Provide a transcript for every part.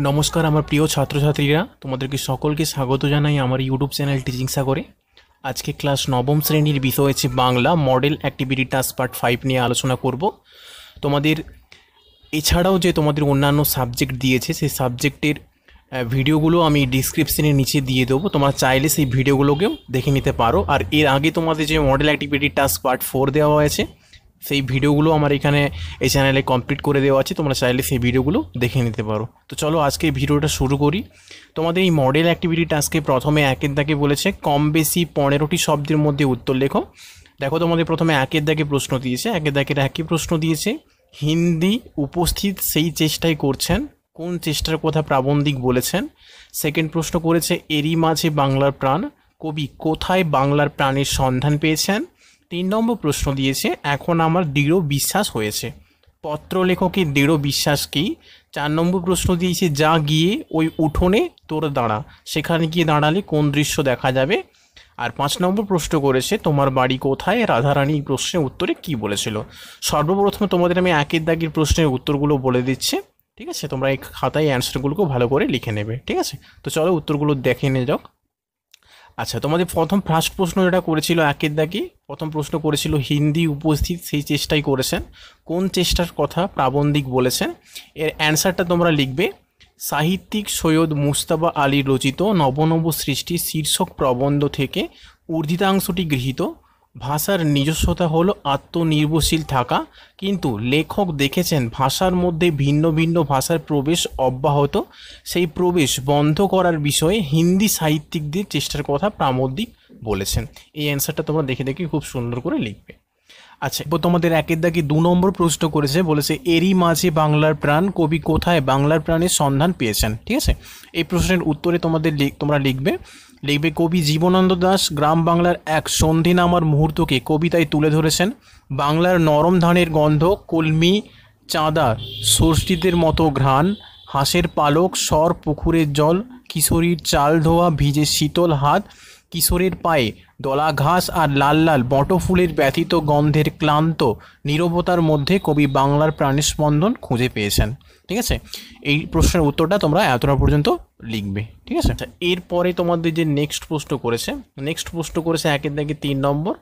নমস্কার আমার প্রিয় ছাত্রছাত্রীরা, তোমাদেরকে সকলকে স্বাগত জানাই আমার ইউটিউব চ্যানেল টিচিং সাগরে। আজকে ক্লাস নবম শ্রেণীর বিষয় হচ্ছে Bangla model activity task part 5 নিয়ে আলোচনা করব। তোমাদের এছাড়াও যে তোমাদের অন্যান্য সাবজেক্ট দিয়েছে সেই সাবজেক্টের ভিডিওগুলো আমি ডিসক্রিপশনের নিচে দিয়ে দেবো, তোমরা চাইলে সেই ভিডিওগুলোকেও দেখে নিতে পারো। আর এর আগে তোমাদের যে মডেল অ্যাক্টিভিটি টাস্ক পার্ট 4 দেওয়া হয়েছে সেই ভিডিওগুলো আমার এখানে এই চ্যানেলে কমপ্লিট করে দেওয়া আছে, তোমরা চাইলে সেই ভিডিওগুলো দেখে নিতে পারো। তো চলো আজকে ভিডিওটা শুরু করি। তোমাদের এই মডেল অ্যাক্টিভিটি টাস্কে প্রথমে একের দাগে বলেছে কম বেশি 15টি শব্দের মধ্যে উত্তর লেখো। দেখো তোমাদের প্রথমে একের দাগে প্রশ্ন দিয়েছে, একের দাগের একই প্রশ্ন দিয়েছে, হিন্দি উপস্থিত সেই চেষ্টাই করছেন, কোন চেষ্টার কথা প্রাবন্ধিক বলেছেন। সেকেন্ড প্রশ্ন করেছে এরই মাঝে বাংলার প্রাণ, কবি কোথায় বাংলার প্রাণের সন্ধান পেয়েছেন। 3 নম্বর প্রশ্ন দিয়েছে এখন আমার দৃঢ় বিশ্বাস হয়েছে, পত্র লেখকের দৃঢ় বিশ্বাস কি। 4 নম্বর প্রশ্ন দিয়েছে যা গিয়ে ওই উঠোনে তোর দাঁড়া, সেখানে গিয়ে দাঁড়ালে কোন দৃশ্য দেখা যাবে। আর 5 নম্বর প্রশ্ন করেছে তোমার বাড়ি কোথায়, রাধারানী এই প্রশ্নের উত্তরে কি বলেছিল। সর্বপ্রথমে তোমাদের আমি একের দাগের প্রশ্নের উত্তরগুলো বলে দিচ্ছি, ঠিক আছে? তোমরা এই খাতায় অ্যান্সারগুলোকে ভালো করে লিখে নেবে, ঠিক আছে? তো চলো উত্তরগুলো দেখে নিয়ে যাও। আচ্ছা, তোমাদের ফার্স্ট প্রশ্ন যেটা করেছিল একের দাগে, প্রথম প্রশ্ন করেছিল হিন্দি উপস্থিত সেই চেষ্টাই করেছেন, কোন চেষ্টার কথা প্রাবন্ধিক বলেছেন। এর অ্যান্সারটা তোমরা লিখবে সাহিত্যিক সৈয়দ মুজতবা আলী রচিত নবনব সৃষ্টি শীর্ষক প্রবন্ধ থেকে ঊর্ধ্বিতাংশটি গৃহীত। ভাষার নিজস্বতা হলো আত্মনির্ভরশীল থাকা, কিন্তু লেখক দেখেছেন ভাষার মধ্যে ভিন্ন ভিন্ন ভাষার প্রবেশ অব্যাহত, সেই প্রবেশ বন্ধ করার বিষয়ে হিন্দি সাহিত্যিকদের চেষ্টার কথা প্রাবন্ধিক বলেছেন। এই অ্যান্সারটা তোমরা দেখে দেখে খুব সুন্দর করে লিখবে। আচ্ছা, এবার তোমাদের একের দাগে 2 নম্বর প্রশ্ন করেছে, বলেছে এরই মাঝে বাংলার প্রাণ, কবি কোথায় বাংলার প্রাণের সন্ধান পেয়েছেন। ঠিক আছে, এই প্রশ্নের উত্তরে তোমরা লিখবে কবি জীবনানন্দ দাশ গ্রাম বাংলার এক সন্ধি নামার মুহূর্তকে কবিতায় তুলে ধরেছেন। বাংলার নরম ধানের গন্ধ, কলমি চাঁদা ষষ্ঠীদের মতো ঘ্রাণ, হাঁসের পালক স্বর পুকুরের জল, কিশোরীর চাল ধোয়া ভিজে শীতল হাত, কিশোরের পায়ে দলা ঘাস আর লাল লাল বটফুলের ব্যথিত গন্ধের ক্লান্ত নীরবতার মধ্যে কবি বাংলার প্রাণের স্পন্দন খুঁজে পেয়েছেন। ঠিক আছে, এই প্রশ্নের উত্তরটা তোমরা এতটা পর্যন্ত লিখবে। ঠিক আছে, এরপরে তোমাদের যে নেক্সট প্রশ্ন করেছে একের দাগে 3 নম্বর,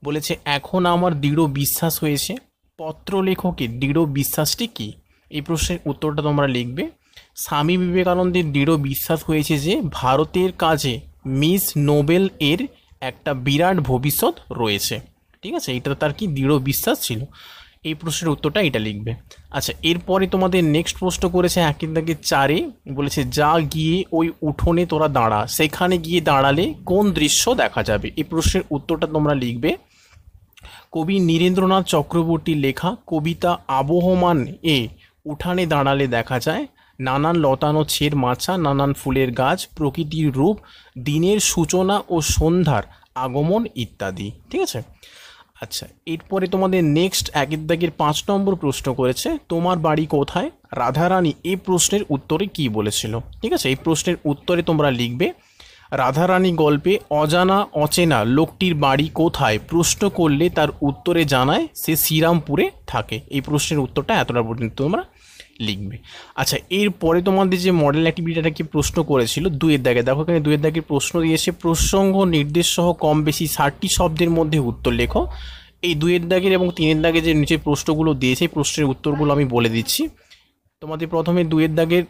বলেছে এখন আমার দৃঢ় বিশ্বাস হয়েছে, পত্র লেখকের দৃঢ় বিশ্বাসটি কি। এই প্রশ্নের উত্তরটা তোমরা লিখবে স্বামী বিবেকানন্দের দৃঢ় বিশ্বাস হয়েছে যে ভারতের কাজে মিস নোবেল এর একটা বিরাট ভবিষ্যৎ রয়েছে। ঠিক আছে, এটা তার কি দৃঢ় বিশ্বাস ছিল। এই প্রশ্নের উত্তরটা এটা লিখবে। আচ্ছা, এরপরে তোমাদের নেক্সট প্রশ্ন করেছে একের দাগে 4-এ, বলেছে যা গিয়ে ওই উঠোনে তোরা দাঁড়া, সেখানে গিয়ে দাঁড়ালে কোন দৃশ্য দেখা যাবে। এই প্রশ্নের উত্তরটা তোমরা লিখবে কবি নীরেন্দ্রনাথ চক্রবর্তীর লেখা কবিতা আবহমান এ উঠানে দাঁড়ালে দেখা যায় নানান লতানো ছের মাছা, নানান ফুলের গাছ, প্রকৃতির রূপ, দিনের সূচনা ও সন্ধ্যার আগমন ইত্যাদি। ঠিক আছে, আচ্ছা, এরপরে তোমাদের নেক্সট একের দাগের 5 নম্বর প্রশ্ন করেছে তোমার বাড়ি কোথায়, রাধারানী এই প্রশ্নের উত্তরে কি বলেছিল। ঠিক আছে, এই প্রশ্নের উত্তরে তোমরা লিখবে রাধারানী গল্পে অজানা অচেনা লোকটির বাড়ি কোথায় প্রশ্ন করলে তার উত্তরে জানায় সে শ্রীরামপুরে থাকে। এই প্রশ্নের উত্তরটা এতটা পর্যন্ত তোমরা লিখবে। আচ্ছা, এরপরে তোমাদের যে মডেল অ্যাক্টিভিটিটা কি প্রশ্ন করেছিল 2-এর দাগে, দেখো এখানে 2-এর দাগে প্রশ্ন দিয়েছে প্রসঙ্গ নির্দেশ সহ কম বেশি 60টি শব্দের মধ্যে উত্তর লেখো। এই 2-এর দাগের এবং 3-এর দাগে যে নিচে প্রশ্নগুলো দিয়েছে এই প্রশ্নের উত্তরগুলো আমি বলে দিচ্ছি। তোমাদের প্রথমে 2-এর দাগের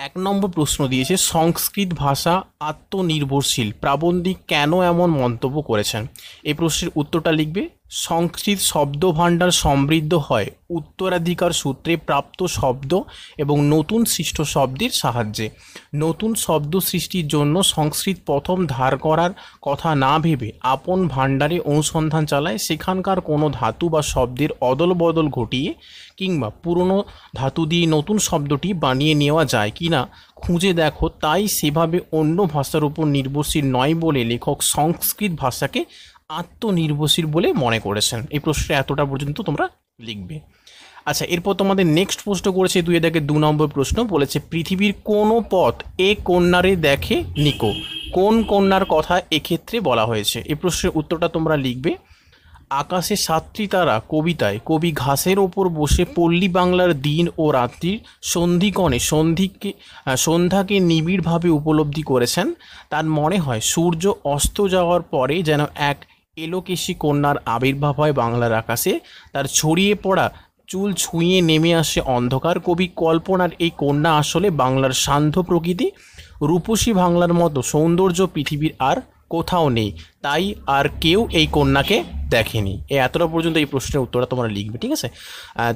1 নম্বর প্রশ্ন দিয়েছে সংস্কৃত ভাষা আত্মনির্ভরশীল, প্রাবন্ধিক কেন এমন মন্তব্য করেছেন। এই প্রশ্নের উত্তরটা লিখবে সংস্কৃত শব্দ ভাণ্ডার সমৃদ্ধ হয় উত্তরাধিকার সূত্রে প্রাপ্ত শব্দ এবং নতুন সৃষ্ট শব্দের সাহায্যে। নতুন শব্দ সৃষ্টির জন্য সংস্কৃত প্রথম ধার করার কথা না ভেবে আপন ভাণ্ডারে অনুসন্ধান চালায়, সেখানকার কোনো ধাতু বা শব্দের অদল বদল ঘটিয়ে কিংবা পুরনো ধাতু দিয়ে নতুন শব্দটি বানিয়ে নেওয়া যায় কিনা খুঁজে দেখো, তাই সেভাবে অন্য ভাষার উপর নির্ভরশীল নয় বলে লেখক সংস্কৃত ভাষাকে আত্মনির্ভরশীল বলে মনে করেছেন। এই প্রশ্নে এতটা পর্যন্ত তোমরা লিখবে। আচ্ছা, এরপর তোমাদের নেক্সট প্রশ্ন করেছে 2-এর দাগে 2 নম্বর প্রশ্ন, বলেছে পৃথিবীর কোনো পথ এ কন্যারে দেখে নিকো, কোন কন্যার কথা এক্ষেত্রে বলা হয়েছে। এই প্রশ্নের উত্তরটা তোমরা লিখবে আকাশে সাতটি তারা কবিতায় কবি ঘাসের ওপর বসে পল্লী বাংলার দিন ও রাত্রির সন্ধিকণে সন্ধ্যাকে নিবিড়ভাবে উপলব্ধি করেছেন। তার মনে হয় সূর্য অস্ত যাওয়ার পরে যেন এক এলোকেশী কন্যার আবির্ভাব হয় বাংলার আকাশে। তার ছড়িয়ে পড়া চুল ছুঁয়ে নেমে আসে অন্ধকার। কবি কল্পনার এই কন্যা আসলে বাংলার সান্ধ্য প্রকৃতি। রূপসী বাংলার মতো সৌন্দর্য পৃথিবীর আর কোথাও নেই, তাই আর কেউ এই কন্যাকে দেখেনি। এতটা পর্যন্ত এই প্রশ্নের উত্তরটা তোমরা লিখবে, ঠিক আছে?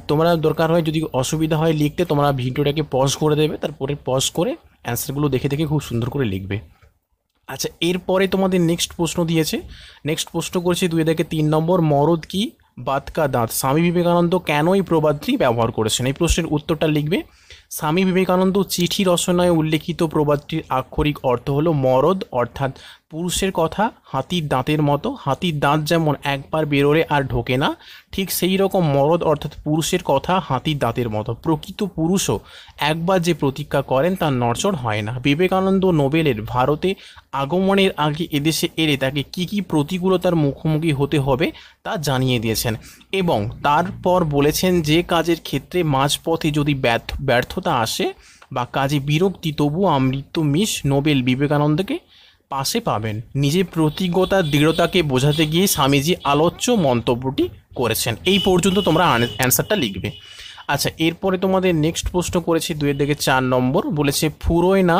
তোমরা দরকার হয় যদি অসুবিধা হয় লিখতে, তোমরা ভিডিওটাকে পজ করে দেবে, তারপরে পজ করে অ্যান্সারগুলো দেখে দেখে খুব সুন্দর করে লিখবে। আচ্ছা, এরপরে তোমাদের নেক্সট প্রশ্ন দিয়েছে। নেক্সট প্রশ্ন করেছে 2-3 নম্বর, মরদ কি বাত কা দাঁত, স্বামী বিবেকানন্দ কেন এই প্রবাদটি ব্যবহার করেছেন? এই প্রশ্নের উত্তরটা লিখবে। স্বামী বিবেকানন্দ চিঠি রচনায় উল্লেখিত প্রবাদটির আক্ষরিক অর্থ হলো মরদ অর্থাৎ পুরুষের কথা হাতির দাঁতের মতো। হাতির দাঁত যেমন একবার বেরোলে আর ঢোকে না, ঠিক সেই রকম মরদ অর্থাৎ পুরুষের কথা হাতির দাঁতের মতো। প্রকৃত পুরুষও একবার যে প্রতিজ্ঞা করেন তার নড়চড় হয় না। বিবেকানন্দ নোবেলের ভারতে আগমনের আগে এদেশে এলে তাকে কী কী প্রতিকূলতার মুখোমুখি হতে হবে তা জানিয়ে দিয়েছেন এবং তারপর বলেছেন যে কাজের ক্ষেত্রে মাঝপথে যদি ব্যর্থতা আসে বা কাজে বিরক্তি, তবু আমৃত্যু মিস নোবেল বিবেকানন্দকে পাশে পাবেন। নিজের প্রতিজ্ঞতার দৃঢ়তাকে বোঝাতে গিয়ে স্বামীজি আলোচ্য মন্তব্যটি করেছেন। এই পর্যন্ত তোমরা অ্যান্সারটা লিখবে। আচ্ছা, এরপরে তোমাদের নেক্সট প্রশ্ন করেছে 2-4 নম্বর, বলেছে ফুরোয় না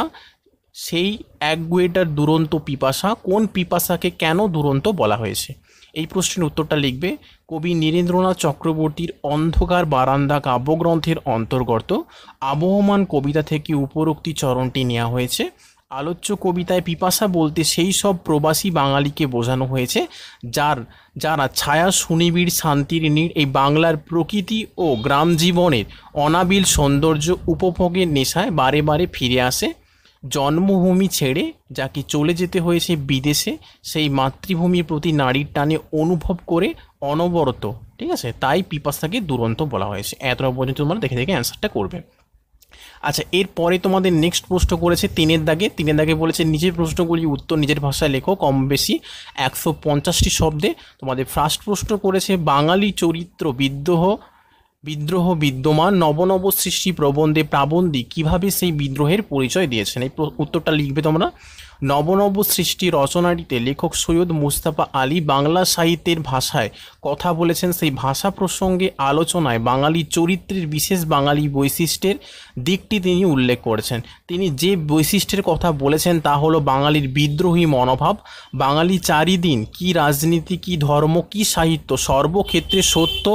সেই একগুয়েটার দুরন্ত পিপাসা, কোন পিপাসাকে কেন দুরন্ত বলা হয়েছে? এই প্রশ্নের উত্তরটা লিখবে। কবি নীরেন্দ্রনাথ চক্রবর্তীর অন্ধকার বারান্দা কাব্যগ্রন্থের অন্তর্গত আবহমান কবিতা থেকে উপরোক্তি চরণটি নেওয়া হয়েছে। আলোচ্য কবিতায় পিপাসা বলতে সেই সব প্রবাসী বাঙালিকে বোঝানো হয়েছে যারা ছায়া সুনিবিড় শান্তির নীড় এই বাংলার প্রকৃতি ও গ্রাম জীবনের অনাবিল সৌন্দর্য উপভোগের নেশায় বারে বারে ফিরে আসে। জন্মভূমি ছেড়ে যাকে চলে যেতে হয়েছে বিদেশে, সেই মাতৃভূমির প্রতি নারীর টানে অনুভব করে অনবরত, ঠিক আছে? তাই পিপাসাকে দুরন্ত বলা হয়েছে। এতটা পর্যন্ত তোমরা দেখে দেখে অ্যান্সারটা করবে। আচ্ছা, এরপরে তোমাদের নেক্সট প্রশ্ন করেছে 3-এর দাগে বলেছে নিজের প্রশ্নগুলি উত্তর নিজের ভাষায় লেখো, কম বেশি 150টি শব্দে। তোমাদের ফার্স্ট প্রশ্ন করেছে বাঙালি চরিত্র বিদ্রোহ বিদ্যমান নব সৃষ্টি প্রবন্ধে প্রাবন্ধিক কীভাবে সেই বিদ্রোহের পরিচয় দিয়েছেন? এই উত্তরটা লিখবে তোমরা। নব সৃষ্টি রচনাটিতে লেখক সৈয়দ মুস্তাফা আলী বাংলা সাহিত্যের ভাষায় কথা বলেছেন। সেই ভাষা প্রসঙ্গে আলোচনায় বাঙালি চরিত্রের বিশেষ বাঙালি বৈশিষ্ট্যের দিকটি তিনি উল্লেখ করেছেন। তিনি যে বৈশিষ্ট্যের কথা বলেছেন তা হলো বাঙালির বিদ্রোহী মনোভাব। বাঙালি চারিদিন কি রাজনীতি, কি ধর্ম, কি সাহিত্য, সর্বক্ষেত্রে সত্য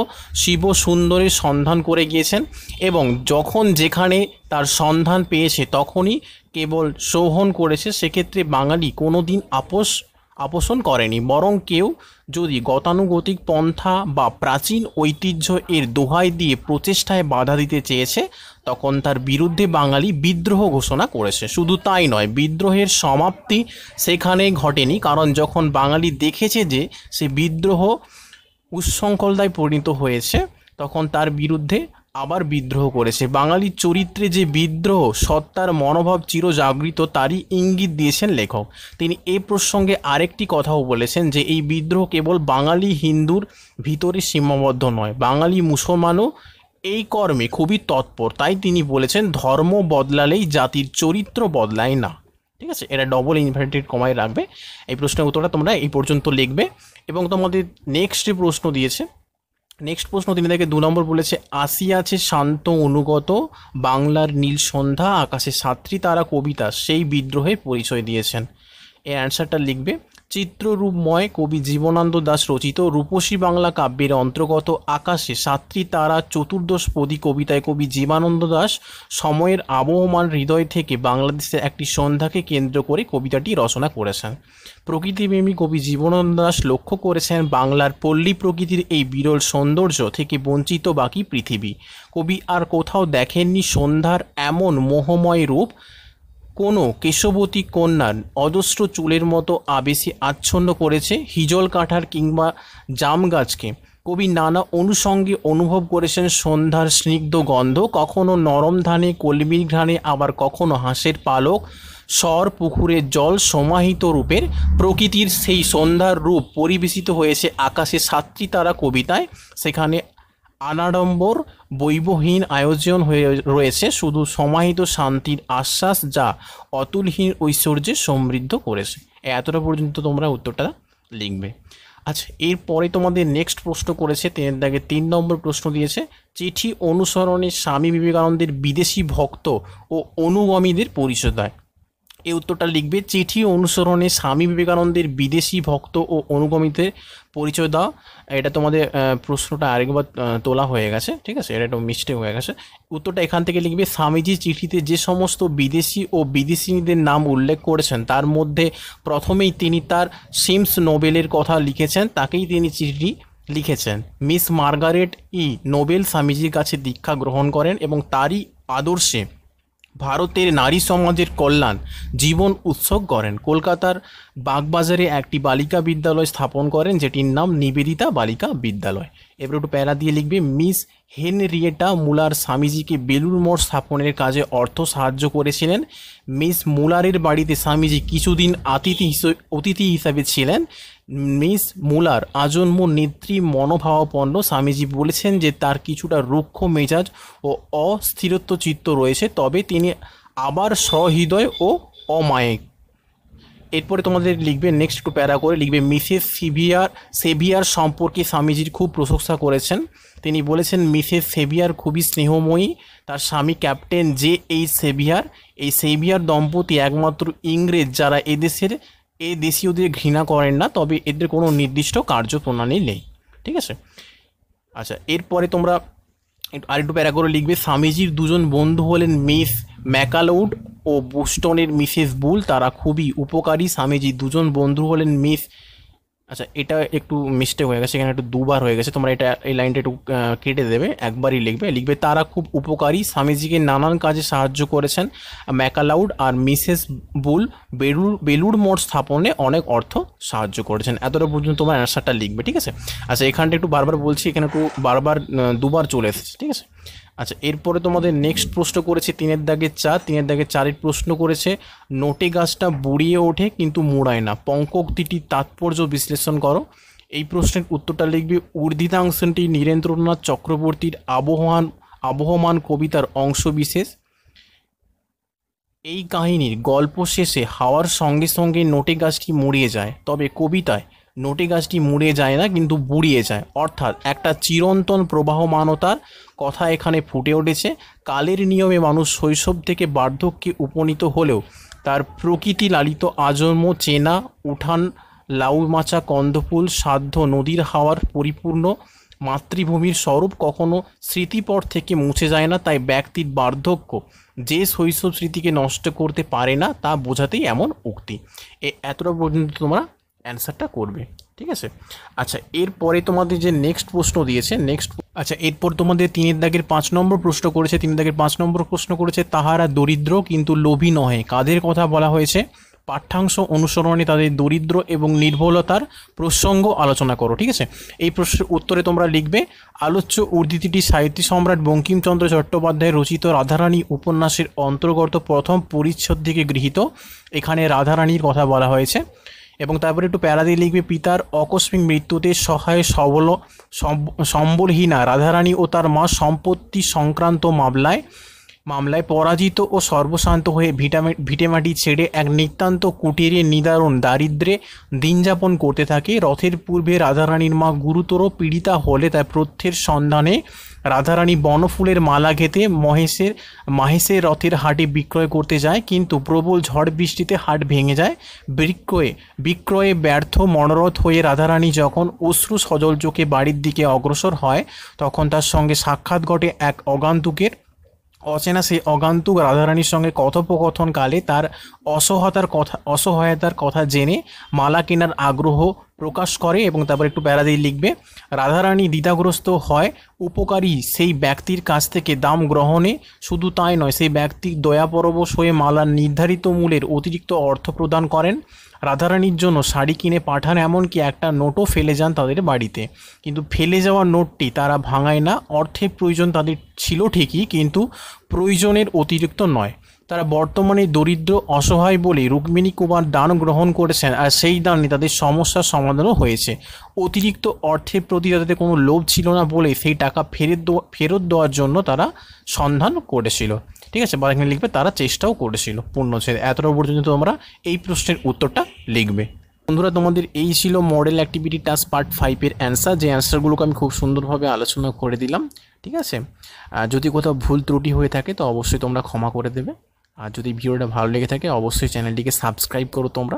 শিব সুন্দরের সন্ধান করে গিয়েছেন এবং যখন যেখানে তার সন্ধান পেয়েছে তখনই কেবল সৌহন করেছে। সেক্ষেত্রে বাঙালি কোনো দিন আপোষণ করেনি, বরং কেউ যদি গতানুগতিক পন্থা বা প্রাচীন ঐতিহ্য এর দোহাই দিয়ে প্রচেষ্টায় বাধা দিতে চেয়েছে তখন তার বিরুদ্ধে বাঙালি বিদ্রোহ ঘোষণা করেছে। শুধু তাই নয়, বিদ্রোহের সমাপ্তি সেখানেই ঘটেনি, কারণ যখন বাঙালি দেখেছে যে সে বিদ্রোহ উচ্ছৃঙ্খলতায় পরিণত হয়েছে তখন তার বিরুদ্ধে আবার বিদ্রোহ করেছে। বাঙালির চরিত্রে যে বিদ্রোহ সত্তার মনোভাব চিরজাগৃত তারই ইঙ্গিত দিয়েছেন লেখক। তিনি এই প্রসঙ্গে আরেকটি কথাও বলেছেন যে এই বিদ্রোহ কেবল বাঙালি হিন্দুর ভিতরে সীমাবদ্ধ নয়, বাঙালি মুসলমানও এই কর্মে খুবই তৎপর। তাই তিনি বলেছেন ধর্ম বদলালেই জাতির চরিত্র বদলায় না, ঠিক আছে? এটা ডবল ইনভার্টেড কমায় রাখবে। এই প্রশ্নের উত্তরটা তোমরা এই পর্যন্ত লিখবে এবং তোমাদের নেক্সট প্রশ্ন দিয়েছে। নেক্সট প্রশ্ন তিনি থেকে 2 নম্বর বলেছে আসিয়াছে শান্ত অনুগত বাংলার নীল সন্ধ্যা আকাশে সাতটি তারা কবিতা সেই বিদ্রোহের পরিচয় দিয়েছেন। এর অ্যান্সারটা লিখবে। চিত্ররূপময় কবি জীবনানন্দ দাশ রচিত রূপসী বাংলা কাব্যের অন্তর্গত আকাশে সাতটি তারা চতুর্দশপদী কবিতায় কবি জীবনানন্দ দাশ সময়ের আবহমান হৃদয় থেকে বাংলাদেশের একটি সন্ধ্যাকে কেন্দ্র করে কবিতাটি রচনা করেছেন। প্রকৃতিপ্রেমী কবি জীবনানন্দ দাশ লক্ষ্য করেছেন বাংলার পল্লী প্রকৃতির এই বিরল সৌন্দর্য থেকে বঞ্চিত বাকি পৃথিবী। কবি আর কোথাও দেখেননি সন্ধ্যার এমন মোহময় রূপ। কোনো কেশবতী কন্যার অজস্র চুলের মতো আবেশে আচ্ছন্ন করেছে হিজল কাঁঠার কিংবা জাম গাছকে। কবি নানা অনুষঙ্গে অনুভব করেছেন সন্ধ্যার স্নিগ্ধ গন্ধ, কখনো নরম ধানে কলমির ঘ্রাণে, আবার কখনো হাঁসের পালক স্বর পুকুরের জল সমাহিত রূপের প্রকৃতির সেই সন্ধ্যার রূপ পরিবেশিত হয়েছে আকাশে সাতটি তারা কবিতায়। সেখানে আনাড়ম্বর বৈভবহীন আয়োজন হয়ে রয়েছে শুধু সমাহিত শান্তির আশ্বাস, যা অতুলহীন ঐশ্বর্যে সমৃদ্ধ করেছে। এতটা পর্যন্ত তোমরা উত্তরটা লিখবে। আচ্ছা, এরপরে তোমাদের নেক্সট প্রশ্ন করেছে 3 নম্বর প্রশ্ন দিয়েছে, চিঠি অনুসরণে স্বামী বিবেকানন্দের বিদেশি ভক্ত ও অনুগামীদের পরিচয় দেয়। এই উত্তরটা লিখবে, চিঠি অনুসরণে স্বামী বিবেকানন্দের বিদেশি ভক্ত ও অনুগামীদের পরিচয় দাও। এটা তোমাদের প্রশ্নটা আরেকবার তোলা হয়ে গেছে, ঠিক আছে, এটা একটু মিস্টেক হয়ে গেছে। উত্তরটা এখান থেকে লিখবে, স্বামীজির চিঠিতে যে সমস্ত বিদেশি ও বিদেশিনীদের নাম উল্লেখ করেছেন তার মধ্যে প্রথমেই তিনি তার সিমস নোবেলের কথা লিখেছেন, তাকেই তিনি চিঠি লিখেছেন। মিস মার্গারেট নোবেল স্বামীজির কাছে দীক্ষা গ্রহণ করেন এবং তারই আদর্শে ভারতের নারী সমাজের কল্যাণ জীবন উৎসর্গ করেন। কলকাতার বাগবাজারে একটি বালিকা বিদ্যালয় স্থাপন করেন, যেটির নাম নিবেদিতা বালিকা বিদ্যালয়। এবার একটু প্যারা দিয়ে লিখবে, মিস হেনরিয়েটা মুলার স্বামীজিকে বেলুড় মঠ স্থাপনের কাজে অর্থ সাহায্য করেছিলেন। মিস মুলারের বাড়িতে স্বামীজি কিছুদিন অতিথি হিসাবে ছিলেন। মিস মুলার আজন্ম নেত্রী মনোভাবাপন্ন। স্বামীজি বলেছেন যে তার কিছুটা রুক্ষ মেজাজ ও অস্থিরত্ব চিত্ত রয়েছে, তবে তিনি আবার সহৃদয় ও অমায়িক। এরপরে তোমাদের লিখবে, নেক্সট একটু প্যারা করে লিখবে, মিসেস সেভিয়ার সম্পর্কে স্বামীজির খুব প্রশংসা করেছেন। তিনি বলেছেন মিসেস সেভিয়ার খুবই স্নেহময়ী। তার স্বামী ক্যাপ্টেন J.H. সেভিয়ার। এই সেভিয়ার দম্পতি একমাত্র ইংরেজ যারা দেশীয়দের ঘৃণা করেন না, তবে এদের কোনো নির্দিষ্ট কার্যপ্রণালী নেই, ঠিক আছে। আচ্ছা, এরপরে তোমরা আরেকটু প্যারা করে লিখবে, স্বামীজির দুজন বন্ধু হলেন মিস ম্যাকালাউড ও বোস্টনের মিসেস বুল, তারা খুবই উপকারী। স্বামীজির দুজন বন্ধু হলেন মিস, আচ্ছা এটা একটু মিস্টেক হয়ে গেছে, এখানে একটু দুবার হয়ে গেছে, তোমরা এই লাইনটা একটু কেটে দেবে, একবারই লিখবে তারা খুব উপকারী, স্বামীজিকে নানান কাজে সাহায্য করেছেন। ম্যাকালাউড আর মিসেস বুল বেলুড় মঠ স্থাপনে অনেক অর্থ সাহায্য করেছেন। এতটা পর্যন্ত তোমার অ্যান্সারটা লিখবে, ঠিক আছে। আচ্ছা, এখানটা একটু বারবার বলছি, এখানে একটু বারবার দুবার চলে এসেছে, ঠিক আছে। আচ্ছা, এরপরে তোমাদের নেক্সট প্রশ্ন করেছে 3-4 প্রশ্ন করেছে, নোটে গাছটা বুড়িয়ে ওঠে কিন্তু মুড়ায় না, পঙ্কোক্তিটির তাৎপর্য বিশ্লেষণ করো। এই প্রশ্নের উত্তরটা লিখবে, ঊর্ধ্বিতাংশটি নীরেন্দ্রনাথ চক্রবর্তীর আবহমান কবিতার অংশবিশেষ। এই কাহিনীর গল্প শেষে হাওয়ার সঙ্গে সঙ্গে নোটে গাছটি মুড়িয়ে যায়, তবে কবিতায় নোটে গাছটি মুড়ে যায় না কিন্তু বুড়িয়ে যায়, অর্থাৎ একটা চিরন্তন প্রবাহমানতার কথা এখানে ফুটে উঠেছে। কালের নিয়মে মানুষ শৈশব থেকে বার্ধক্যে উপনীত হলেও তার প্রকৃতি লালিত আজন্ম চেনা উঠান, লাউ মাচা কন্দফুল, সাধ্য নদীর হাওয়ার পরিপূর্ণ মাতৃভূমির স্বরূপ কখনো স্মৃতিপট থেকে মুছে যায় না। তাই ব্যক্তির বার্ধক্য যে শৈশব স্মৃতিকে নষ্ট করতে পারে না তা বোঝাতেই এমন উক্তি। এতটা পর্যন্ত তোমরা অ্যান্সারটা করবে, ঠিক আছে। আচ্ছা, এরপরে তোমাদের যে নেক্সট প্রশ্ন দিয়েছে, এরপর তোমাদের 3-5 নম্বর প্রশ্ন করেছে। 3-5 নম্বর প্রশ্ন করেছে, তাহারা দরিদ্র কিন্তু লোভী নহে, কাদের কথা বলা হয়েছে? পাঠ্যাংশ অনুসরণে তাদের দরিদ্র এবং নির্ভলতার প্রসঙ্গ আলোচনা করো, ঠিক আছে। এই প্রশ্নের উত্তরে তোমরা লিখবে, আলোচ্য উদ্ধৃতিটি সাহিত্য সম্রাট বঙ্কিমচন্দ্র চট্টোপাধ্যায় রচিত রাধারানী উপন্যাসের অন্তর্গত প্রথম পরিচ্ছদ থেকে গৃহীত। এখানে রাধারানীর কথা বলা হয়েছে। এবং তারপরে একটু প্যারা দিয়ে লিখবে, পিতার আকস্মিক মৃত্যুতে সহায় সম্বলহীনা রাধারানী ও তার মা সম্পত্তি সংক্রান্ত মামলায় পরাজিত ও সর্বশান্ত হয়ে ভিটেমাটি ছেড়ে এক নিতান্ত কুটিরে নিদারুণ দারিদ্র্যে দিনযাপন করতে থাকে। রথের পূর্বে রাধারানীর মা গুরুতর পীড়িতা হলে তার প্রত্যের সন্ধানে রাধারানী বনফুলের মালা ঘেঁথে মাহেশের রথের হাটে বিক্রয় করতে যায়, কিন্তু প্রবল ঝড় বৃষ্টিতে হাট ভেঙে যায়। বিক্রয়ে ব্যর্থ মনোরথ হয়ে রাধারানী যখন অশ্রু সজল চোখে বাড়ির দিকে অগ্রসর হয়, তখন তার সঙ্গে সাক্ষাৎ ঘটে এক অচেনা সেই অগান্তুক রাধারানীর সঙ্গে কথোপকথনকালে তার অসহায়তার কথা জেনে মালা কেনার আগ্রহ প্রকাশ করে। এবং তারপর একটু প্যারা দিয়ে লিখবে, রাধারানী দ্বিধাগ্রস্ত হয় উপকারী সেই ব্যক্তির কাছ থেকে দাম গ্রহণে। শুধু তাই নয়, সেই ব্যক্তি দয়াপরবশ হয়ে মালার নির্ধারিত মূল্যের অতিরিক্ত অর্থ প্রদান করেন। রাধারানীর জন্য শাড়ি কিনে পাঠান, এমনকি একটা নোটও ফেলে যান তাদের বাড়িতে, কিন্তু ফেলে যাওয়া নোটটি তারা ভাঙায় না। অর্থের প্রয়োজন তাদের ছিল ঠিকই, কিন্তু প্রয়োজনের অতিরিক্ত নয়। তারা বর্তমানে দরিদ্র অসহায় বলে রুক্মিণী কুমার দান গ্রহণ করেছেন, আর সেই দানে তাদের সমস্যার সমাধানও হয়েছে। অতিরিক্ত অর্থের প্রতি তাদের কোনো লোভ ছিল না বলে সেই টাকা ফেরত দেওয়ার জন্য তারা সন্ধান করেছিল। ঠিক আছে, বা এখানে লিখবে তারা চেষ্টাও করেছিল। পূর্ণচ্ছেদ। এতটা পর্যন্ত তোমরা এই প্রশ্নের উত্তরটা লিখবে। বন্ধুরা, তোমাদের এই ছিল মডেল অ্যাক্টিভিটি টাস্ক পার্ট 5-এর অ্যান্সার, যে অ্যান্সারগুলোকে আমি খুব সুন্দরভাবে আলোচনা করে দিলাম। ঠিক আছে, যদি কোথাও ভুল ত্রুটি হয়ে থাকে তো অবশ্যই তোমরা ক্ষমা করে দেবে। আর যদি ভিডিওটা ভালো লেগে থাকে অবশ্যই চ্যানেলটিকে সাবস্ক্রাইব করো তোমরা।